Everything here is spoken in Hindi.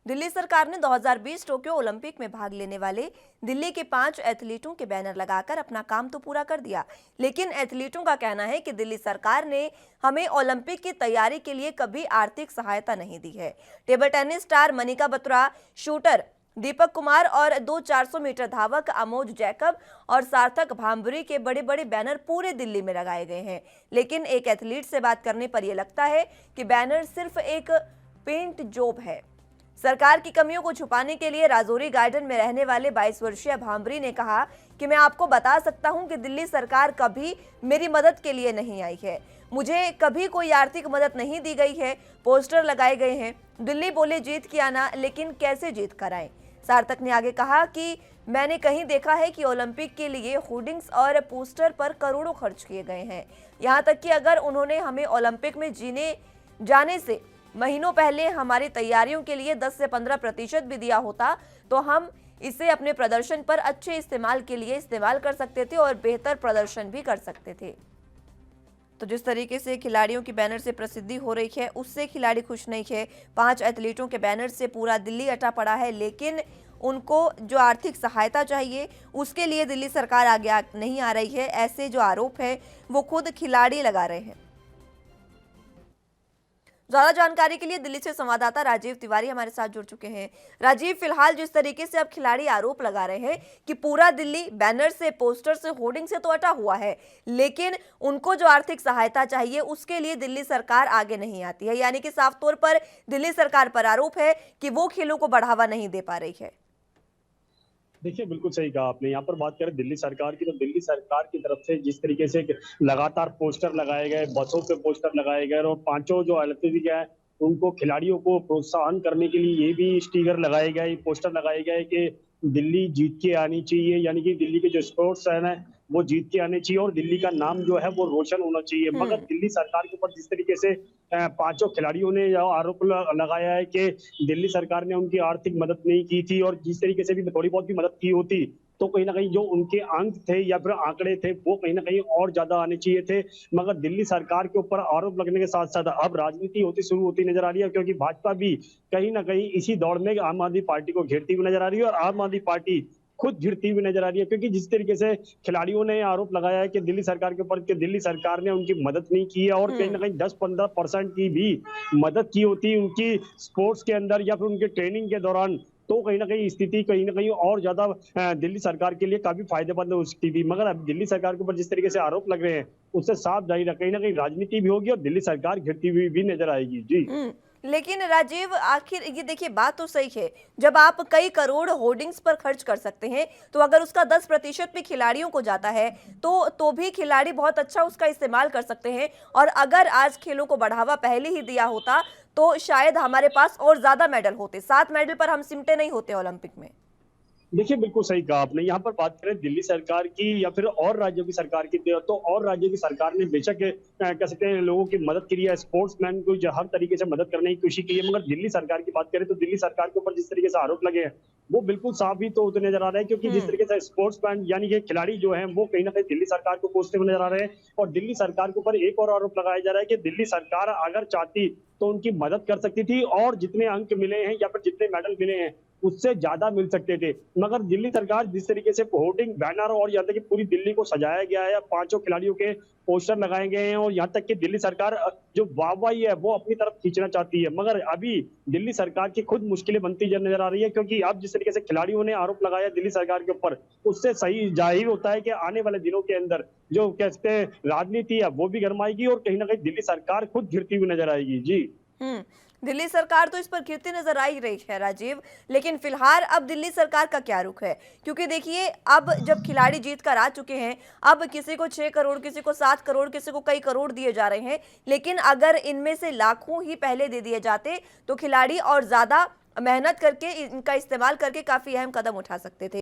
दिल्ली सरकार ने 2020 टोक्यो ओलंपिक में भाग लेने वाले दिल्ली के 5 एथलीटों के बैनर लगाकर अपना काम तो पूरा कर दिया, लेकिन एथलीटों का कहना है कि दिल्ली सरकार ने हमें ओलंपिक की तैयारी के लिए कभी आर्थिक सहायता नहीं दी है। Table tennis star Manika Batra, shooter Deepak Kumar और 400 मीटर धावक अमोज जैकब और सार्थक भांभरी के बड़े बड़े बैनर पूरे दिल्ली में लगाए गए हैं, लेकिन एक एथलीट से बात करने पर यह लगता है कि बैनर सिर्फ एक पेंट जॉब है। सरकार की कमियों को छुपाने के लिए राजौरी गार्डन में रहने वाले 22 वर्षीय भांभरी ने कहा कि मैं आपको बता सकता हूं कि दिल्ली सरकार कभी मेरी मदद के लिए नहीं आई है, मुझे कभी कोई आर्थिक मदद नहीं दी गई है। पोस्टर लगाए गए हैं, दिल्ली बोले जीत के आना, लेकिन कैसे जीत कर आए। सार्थक ने आगे कहा कि मैंने कहीं देखा है कि ओलंपिक के लिए होर्डिंग्स और पोस्टर पर करोड़ों खर्च किए गए हैं, यहाँ तक कि अगर उन्होंने हमें ओलंपिक में जीने जाने से महीनों पहले हमारी तैयारियों के लिए 10 से 15% भी दिया होता तो हम इसे अपने प्रदर्शन पर अच्छे इस्तेमाल के लिए इस्तेमाल कर सकते थे और बेहतर प्रदर्शन भी कर सकते थे। तो जिस तरीके से खिलाड़ियों की बैनर से प्रसिद्धि हो रही है, उससे खिलाड़ी खुश नहीं है। 5 एथलीटों के बैनर से पूरा दिल्ली अटा पड़ा है, लेकिन उनको जो आर्थिक सहायता चाहिए उसके लिए दिल्ली सरकार आगे नहीं आ रही है। ऐसे जो आरोप है वो खुद खिलाड़ी लगा रहे हैं। ज्यादा जानकारी के लिए दिल्ली से संवाददाता राजीव तिवारी हमारे साथ जुड़ चुके हैं। राजीव, फिलहाल जिस तरीके से अब खिलाड़ी आरोप लगा रहे हैं कि पूरा दिल्ली बैनर से, पोस्टर से, होर्डिंग से तो अटा हुआ है, लेकिन उनको जो आर्थिक सहायता चाहिए उसके लिए दिल्ली सरकार आगे नहीं आती है, यानी कि साफ तौर पर दिल्ली सरकार पर आरोप है कि वो खेलों को बढ़ावा नहीं दे पा रही है। देखिए, बिल्कुल सही कहा आपने। यहाँ पर बात करें दिल्ली सरकार की, तो दिल्ली सरकार की तरफ से जिस तरीके से लगातार पोस्टर लगाए गए, बसों पे पोस्टर लगाए गए और पांचों जो एथलीट हैं उनको, खिलाड़ियों को प्रोत्साहन करने के लिए ये भी स्टिकर लगाए गए, पोस्टर लगाए गए कि दिल्ली जीत के आनी चाहिए, यानी कि दिल्ली के जो स्पोर्ट्स है ना वो जीत के आने चाहिए और दिल्ली का नाम जो है वो रोशन होना चाहिए। मगर दिल्ली सरकार के ऊपर जिस तरीके से पांचों खिलाड़ियों ने आरोप लगाया है कि दिल्ली सरकार ने उनकी आर्थिक मदद नहीं की थी और जिस तरीके से भी थोड़ी बहुत भी मदद की होती तो कहीं ना कहीं जो उनके अंक थे या फिर आंकड़े थे वो कहीं ना कहीं और ज्यादा आने चाहिए थे। मगर दिल्ली सरकार के ऊपर आरोप लगने के साथ साथ अब राजनीति शुरू होती नजर आ रही है, क्योंकि भाजपा भी कहीं ना कहीं इसी दौड़ में आम आदमी पार्टी को घेरती हुई नजर आ रही है और आम आदमी पार्टी खुद गिरती हुई नजर आ रही है, क्योंकि जिस तरीके से खिलाड़ियों ने आरोप लगाया है कि दिल्ली सरकार के ऊपर कि दिल्ली सरकार ने उनकी मदद नहीं की है और कहीं ना कहीं 10-15% की भी मदद की होती उनकी स्पोर्ट्स के अंदर या फिर उनके ट्रेनिंग के दौरान, तो कहीं ना कहीं स्थिति कहीं ना कहीं और ज्यादा दिल्ली सरकार के लिए काफी फायदेमंद हो सकती थी। मगर अब दिल्ली सरकार के ऊपर जिस तरीके से आरोप लग रहे हैं उससे साफ जाहिर है कहीं ना कहीं राजनीति भी होगी और दिल्ली सरकार गिरती हुई भी नजर आएगी। जी, लेकिन राजीव, आखिर ये देखिए, बात तो सही है, जब आप कई करोड़ होर्डिंग्स पर खर्च कर सकते हैं तो अगर उसका 10% भी खिलाड़ियों को जाता है तो भी खिलाड़ी बहुत अच्छा उसका इस्तेमाल कर सकते हैं। और अगर आज खेलों को बढ़ावा पहले ही दिया होता तो शायद हमारे पास और ज्यादा मेडल होते। 7 मेडल पर हम सिमटे नहीं होते ओलंपिक में। देखिए, बिल्कुल सही कहा आपने। यहाँ पर बात करें दिल्ली सरकार की या फिर और राज्यों की सरकार की, तो और राज्यों की सरकार ने बेशक कह सकते हैं लोगों की मदद की है, स्पोर्ट्समैन को हर तरीके से मदद करने की कोशिश की है। मगर दिल्ली सरकार की बात करें तो दिल्ली सरकार के ऊपर जिस तरीके से आरोप लगे हैं वो बिल्कुल साफ ही तो होते नजर आ रहे हैं, क्योंकि जिस तरीके से स्पोर्ट्समैन यानी कि खिलाड़ी जो है वो कहीं ना कहीं दिल्ली सरकार को कोसते हुए नजर आ रहे हैं। और दिल्ली सरकार के ऊपर एक और आरोप लगाया जा रहा है कि दिल्ली सरकार अगर चाहती तो उनकी मदद कर सकती थी और जितने अंक मिले हैं या फिर जितने मेडल मिले हैं उससे ज्यादा मिल सकते थे। मगर दिल्ली सरकार जिस तरीके से होर्डिंग, बैनर और यहाँ तक कि पूरी दिल्ली को सजाया गया है, पांचों खिलाड़ियों के पोस्टर लगाए गए हैं और यहाँ तक कि दिल्ली सरकार जो वाहवाही है वो अपनी तरफ खींचना चाहती है। मगर अभी दिल्ली सरकार की खुद मुश्किलें बनती नजर आ रही है, क्योंकि अब जिस तरीके से खिलाड़ियों ने आरोप लगाया दिल्ली सरकार के ऊपर, उससे सही जाहिर होता है कि आने वाले दिनों के अंदर जो कहते हैं राजनीति है वो भी गरमाएगी और कहीं ना कहीं दिल्ली सरकार खुद गिरती हुई नजर आएगी। जी, दिल्ली सरकार तो इस पर गिरती नजर आ ही रही है राजीव, लेकिन फिलहाल अब दिल्ली सरकार का क्या रुख है? क्योंकि देखिए, अब जब खिलाड़ी जीत कर आ चुके हैं, अब किसी को 6 करोड़, किसी को 7 करोड़, किसी को कई करोड़ दिए जा रहे हैं, लेकिन अगर इनमें से लाखों ही पहले दे दिए जाते तो खिलाड़ी और ज्यादा मेहनत करके इनका इस्तेमाल करके काफी अहम कदम उठा सकते थे।